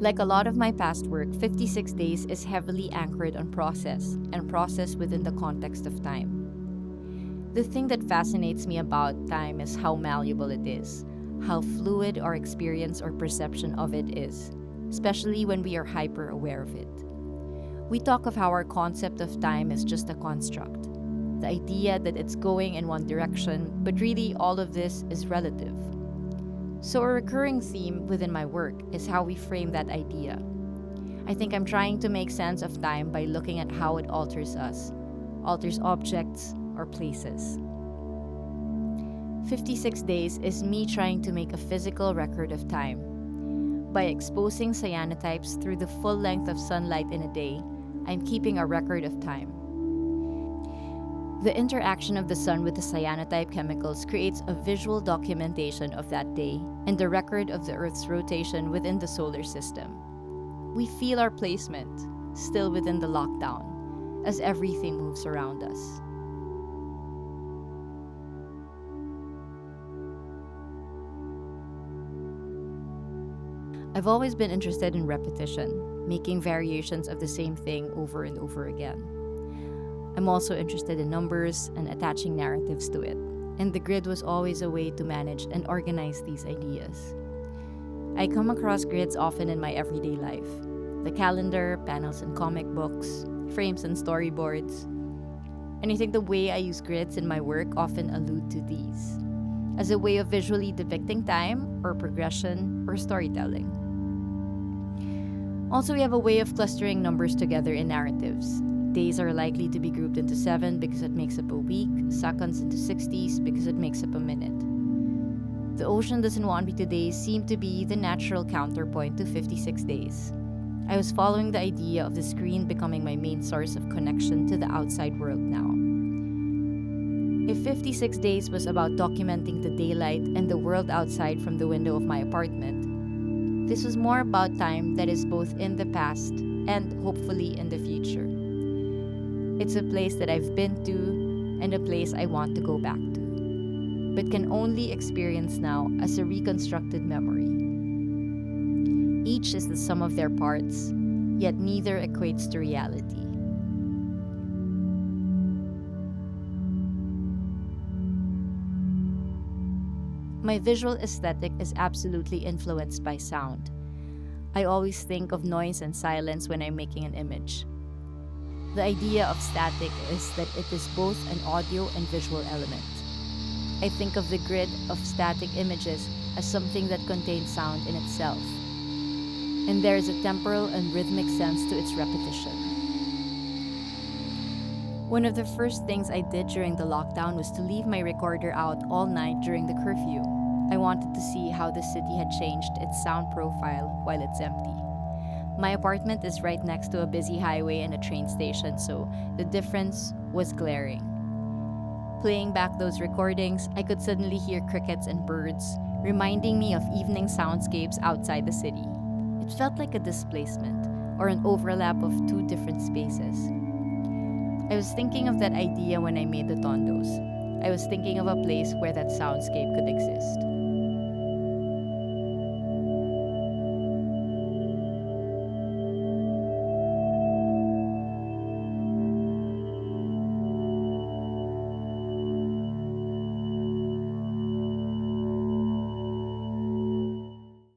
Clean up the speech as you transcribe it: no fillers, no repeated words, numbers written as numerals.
Like a lot of my past work, 56 Days is heavily anchored on process, and process within the context of time. The thing that fascinates me about time is how malleable it is, how fluid our experience or perception of it is, especially when we are hyper aware of it. We talk of how our concept of time is just a construct, the idea that it's going in one direction, but really all of this is relative. So, a recurring theme within my work is how we frame that idea. I think I'm trying to make sense of time by looking at how it alters us, alters objects, or places. 56 Days is me trying to make a physical record of time. By exposing cyanotypes through the full length of sunlight in a day, I'm keeping a record of time. The interaction of the sun with the cyanotype chemicals creates a visual documentation of that day and the record of the Earth's rotation within the solar system. We feel our placement, still within the lockdown, as everything moves around us. I've always been interested in repetition, making variations of the same thing over and over again. I'm also interested in numbers and attaching narratives to it, and the grid was always a way to manage and organize these ideas. I come across grids often in my everyday life: the calendar, panels in comic books, frames and storyboards. And I think the way I use grids in my work often allude to these, as a way of visually depicting time or progression or storytelling. Also, we have a way of clustering numbers together in narratives. Days are likely to be grouped into 7 because it makes up a week, seconds into 60s because it makes up a minute. The ocean doesn't want me today seemed to be the natural counterpoint to 56 days. I was following the idea of the screen becoming my main source of connection to the outside world now. If 56 days was about documenting the daylight and the world outside from the window of my apartment, this was more about time that is both in the past and hopefully in the future. It's a place that I've been to and a place I want to go back to, but can only experience now as a reconstructed memory. Each is the sum of their parts, yet neither equates to reality. My visual aesthetic is absolutely influenced by sound. I always think of noise and silence when I'm making an image. The idea of static is that it is both an audio and visual element. I think of the grid of static images as something that contains sound in itself, and there is a temporal and rhythmic sense to its repetition. One of the first things I did during the lockdown was to leave my recorder out all night during the curfew. I wanted to see how the city had changed its sound profile while it's empty. My apartment is right next to a busy highway and a train station, so the difference was glaring. Playing back those recordings, I could suddenly hear crickets and birds, reminding me of evening soundscapes outside the city. It felt like a displacement, or an overlap of two different spaces. I was thinking of that idea when I made the tondos. I was thinking of a place where that soundscape could exist.